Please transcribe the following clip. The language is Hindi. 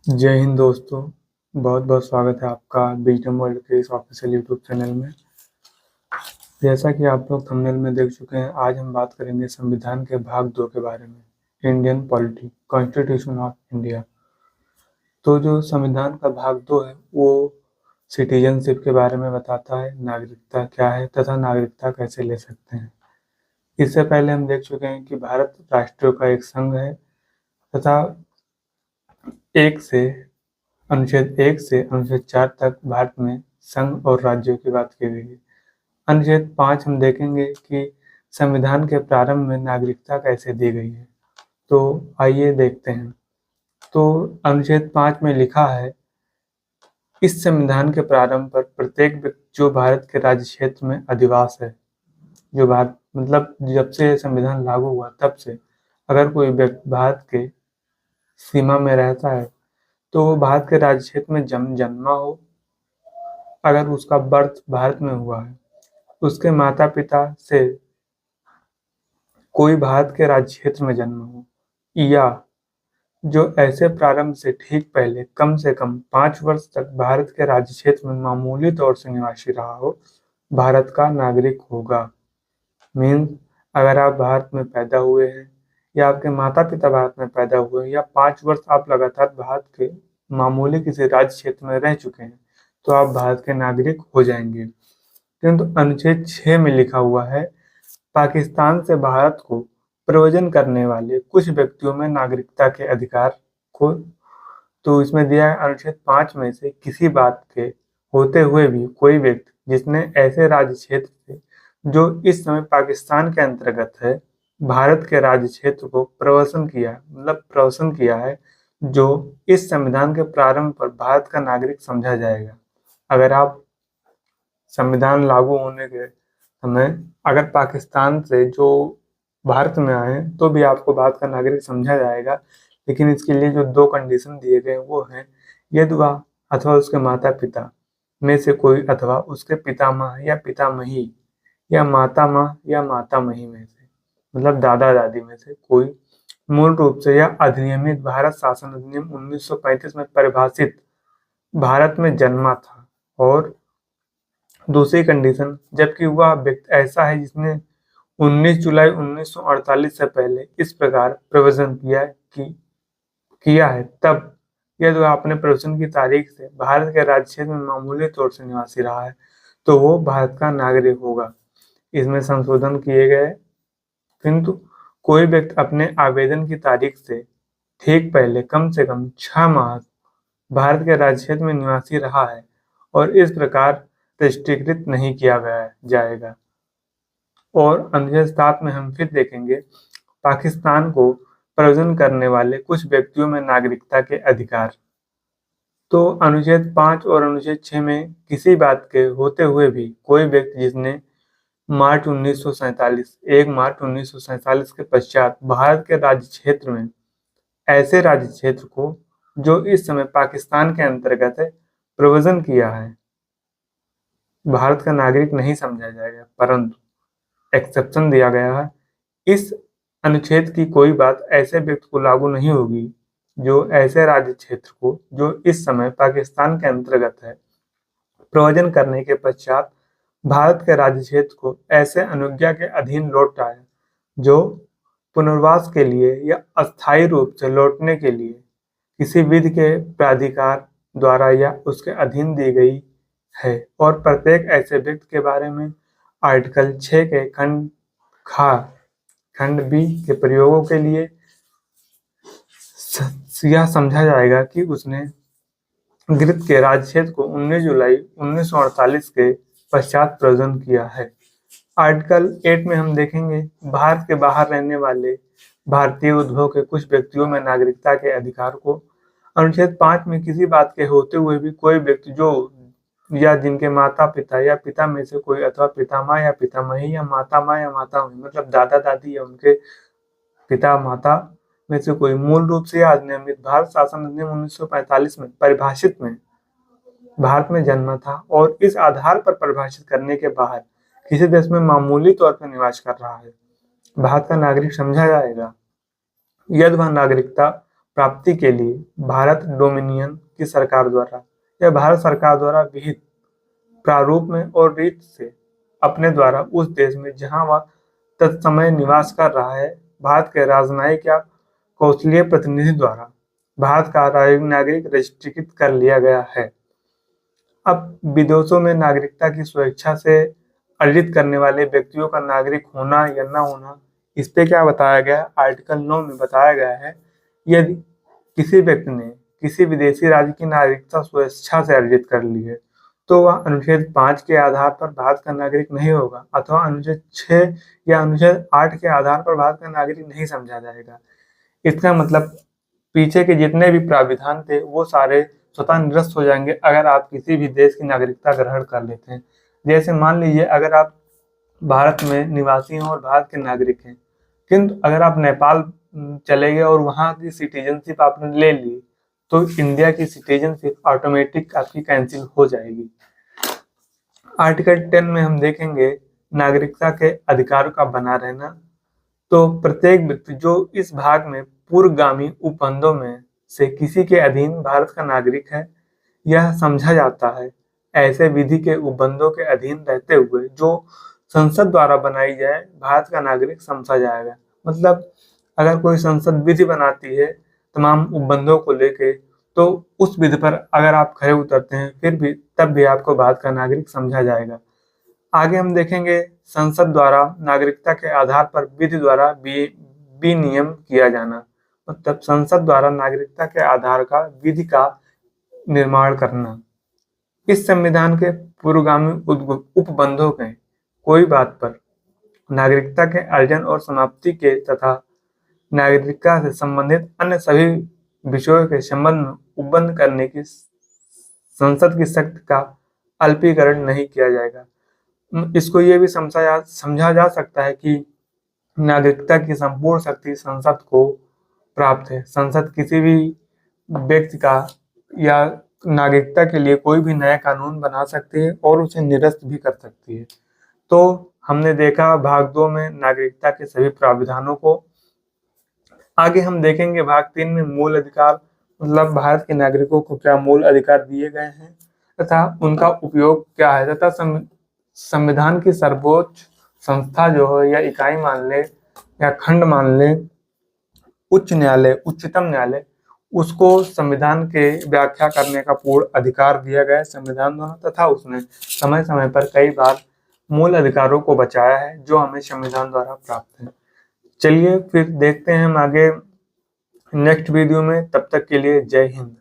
जय हिंद दोस्तों। बहुत बहुत स्वागत है आपका विजडम वर्ल्ड के इस ऑफिशियल यूट्यूब चैनल में। जैसा कि आप लोग थंबनेल में देख चुके हैं, आज हम बात करेंगे संविधान के भाग 2 के बारे में, Indian polity, constitution of India. तो जो संविधान का भाग 2 है वो सिटीजनशिप के बारे में बताता है, नागरिकता क्या है तथा नागरिकता कैसे ले सकते हैं। इससे पहले हम देख चुके हैं कि भारत राष्ट्रों का एक संघ है तथा एक से अनुच्छेद 1 से अनुच्छेद 4 तक भारत में संघ और राज्यों की बात की गई है। अनुच्छेद 5 हम देखेंगे कि संविधान के प्रारंभ में नागरिकता कैसे दी गई है। तो आइए देखते हैं। तो अनुच्छेद 5 में लिखा है, इस संविधान के प्रारंभ पर प्रत्येक व्यक्ति जो भारत के राज्य क्षेत्र में अधिवास है, जो भारत मतलब जब से संविधान लागू हुआ तब से अगर कोई व्यक्ति भारत के सीमा में रहता है तो वो भारत के राज्य क्षेत्र में जन्मा हो, अगर उसका बर्थ भारत में हुआ है, उसके माता पिता से कोई भारत के राज्य क्षेत्र में जन्मा हो, या जो ऐसे प्रारंभ से ठीक पहले कम से कम 5 वर्ष तक भारत के राज्य क्षेत्र में मामूली तौर से निवासी रहा हो, भारत का नागरिक होगा। मीन्स अगर आप भारत में पैदा हुए हैं या आपके माता पिता भारत में पैदा हुए हैं या 5 वर्ष आप लगातार भारत के मामूली किसी राज्य क्षेत्र में रह चुके हैं तो आप भारत के नागरिक हो जाएंगे। किंतु अनुच्छेद 6 में लिखा हुआ है, पाकिस्तान से भारत को प्रव्रजन करने वाले कुछ व्यक्तियों में नागरिकता के अधिकार को, तो इसमें दिया है अनुच्छेद 5 में से किसी बात के होते हुए भी कोई व्यक्ति जिसने ऐसे राज्य क्षेत्र से जो इस समय पाकिस्तान के अंतर्गत है भारत के राज्य क्षेत्र को प्रवसन किया है, जो इस संविधान के प्रारंभ पर भारत का नागरिक समझा जाएगा। अगर आप संविधान लागू होने के समय अगर पाकिस्तान से जो भारत में आए तो भी आपको भारत का नागरिक समझा जाएगा, लेकिन इसके लिए जो 2 कंडीशन दिए गए वो हैं, यदि वह अथवा उसके माता पिता में से कोई अथवा उसके पितामह या पितामही या मातामह या मातामही में से मतलब दादा दादी में से कोई मूल रूप से या अधिनियमित भारत शासन अधिनियम 1935 में परिभाषित भारत में जन्मा था, और दूसरी कंडीशन जबकि वह व्यक्ति ऐसा है जिसने 19 जुलाई 1948 से पहले इस प्रकार प्रव्रजन किया है, तब यदि वह अपने प्रव्रजन की तारीख से भारत के राज्य क्षेत्र में मामूली तौर से निवासी रहा है तो वो भारत का नागरिक होगा। इसमें संशोधन किए गए, किंतु कोई व्यक्ति अपने आवेदन की तारीख से ठीक पहले कम से कम 6 माह भारत के राज्य क्षेत्र में निवासी रहा है और इस प्रकार राष्ट्रीयकृत नहीं किया गया जाएगा। और अनुच्छेद 7 में हम फिर देखेंगे पाकिस्तान को प्रव्रजन करने वाले कुछ व्यक्तियों में नागरिकता के अधिकार। तो अनुच्छेद 5 और अनुच्छेद 6 में किसी बात के होते हुए भी कोई व्यक्ति जिसने 1 मार्च 1947 के पश्चात भारत के राज्य क्षेत्र में ऐसे राज्य क्षेत्र को जो इस समय पाकिस्तान के अंतर्गत है प्रव्रजन किया है, भारत का नागरिक नहीं समझा जाएगा, परंतु एक्सेप्शन दिया गया है। इस अनुच्छेद की कोई बात ऐसे व्यक्ति को लागू नहीं होगी जो ऐसे राज्य क्षेत्र को जो इस समय पाकिस्तान के अंतर्गत है प्रव्रजन करने के पश्चात भारत के राज्य क्षेत्र को ऐसे अनुज्ञा के अधीन लौट आए जो पुनर्वास के लिए या अस्थायी रूप से लौटने के लिए किसी विधि के प्राधिकार द्वारा या उसके अधीन दी गई है, और प्रत्येक ऐसे व्यक्ति के बारे में आर्टिकल 6 के खंड बी के प्रयोगों के लिए यह समझा जाएगा कि उसने गृहीत के राज्य क्षेत्र को 19 जुलाई 1948 के पश्चात प्रव्रजन किया है। आर्टिकल 8 में हम देखेंगे भारत के बाहर रहने वाले भारतीय उद्भव के कुछ व्यक्तियों में नागरिकता के अधिकार को। अनुच्छेद 5 में किसी बात के होते हुए भी कोई व्यक्ति जो या जिनके माता पिता या पिता में से कोई अथवा पितामह या पितामही या मातामही मतलब दादा दादी या उनके पिता माता में से कोई मूल रूप से या अधिनियमित भारत शासन अधिनियम 1945 में परिभाषित में भारत में जन्मा था और इस आधार पर परिभाषित करने के बाहर किसी देश में मामूली तौर पर निवास कर रहा है, भारत का नागरिक समझा जाएगा। यदि वह नागरिकता प्राप्ति के लिए भारत डोमिनियन की सरकार द्वारा या भारत सरकार द्वारा विहित प्रारूप में और रीत से अपने द्वारा उस देश में जहां वह तत्समय निवास कर रहा है भारत के राजनयिक या कौशलीय प्रतिनिधि द्वारा भारत का नागरिक रजिस्ट्रीकृत कर लिया गया है। अब विदेशों में नागरिकता की स्वेच्छा से अर्जित करने वाले व्यक्तियों का नागरिक होना या न होना, इस पे क्या बताया गया है? आर्टिकल 9 में बताया गया है, यदि किसी व्यक्ति ने किसी विदेशी राज्य की नागरिकता स्वेच्छा से अर्जित कर ली है तो वह अनुच्छेद 5 के आधार पर भारत का नागरिक नहीं होगा अथवा अनुच्छेद 6 या अनुच्छेद 8 के आधार पर भारत का नागरिक नहीं समझा जाएगा। इसका मतलब पीछे के जितने भी प्राविधान थे वो सारे स्वतः निरस्त हो जाएंगे अगर आप किसी भी देश की नागरिकता ग्रहण कर लेते हैं। जैसे मान लीजिए अगर आप भारत में निवासी हैं और भारत के नागरिक हैं, किंतु अगर आप नेपाल चले गए और वहाँ की सिटीजनशिप आपने ले ली तो इंडिया की सिटीजनशिप ऑटोमेटिक आपकी कैंसिल हो जाएगी। आर्टिकल 10 में हम देखेंगे नागरिकता के अधिकारों का बना रहना। तो प्रत्येक व्यक्ति जो इस भाग में पूर्वगामी उपबंधों में से किसी के अधीन भारत का नागरिक है, यह समझा जाता है ऐसे विधि के उपबंधों के अधीन रहते हुए जो संसद द्वारा बनाई जाए भारत का नागरिक समझा जाएगा। मतलब अगर कोई संसद विधि बनाती है तमाम उपबंधों को लेके तो उस विधि पर अगर आप खरे उतरते हैं फिर भी तब भी आपको भारत का नागरिक समझा जाएगा। आगे हम देखेंगे संसद द्वारा नागरिकता के आधार पर विधि द्वारा विनियम किया जाना। मतलब संसद द्वारा नागरिकता के आधार का विधि का निर्माण करना। इस संविधान के पूर्वगामी उपबंधों के कोई बात पर नागरिकता के अर्जन और समाप्ति के तथा नागरिकता से संबंधित अन्य सभी विषयों के संबंध में उपबंध करने की संसद की शक्ति का अल्पीकरण नहीं किया जाएगा। इसको ये भी समझा जा सकता है कि नागरिकता की संपूर्ण शक्ति संसद को प्राप्त है। संसद किसी भी व्यक्ति का या नागरिकता के लिए कोई भी नया कानून बना सकती है और उसे निरस्त भी कर सकती है। तो हमने देखा भाग 2 में नागरिकता के सभी प्राविधानों को। आगे हम देखेंगे भाग 3 में मूल अधिकार, मतलब भारत के नागरिकों को क्या मूल अधिकार दिए गए हैं तथा उनका उपयोग क्या है तथा संविधान की सर्वोच्च संस्था जो है या इकाई मान ले या खंड मान ले, उच्च न्यायालय, उच्चतम न्यायालय, उसको संविधान के व्याख्या करने का पूर्ण अधिकार दिया गया है संविधान द्वारा तथा उसने समय समय पर कई बार मूल अधिकारों को बचाया है जो हमें संविधान द्वारा प्राप्त है। चलिए फिर देखते हैं हम आगे नेक्स्ट वीडियो में। तब तक के लिए जय हिंद।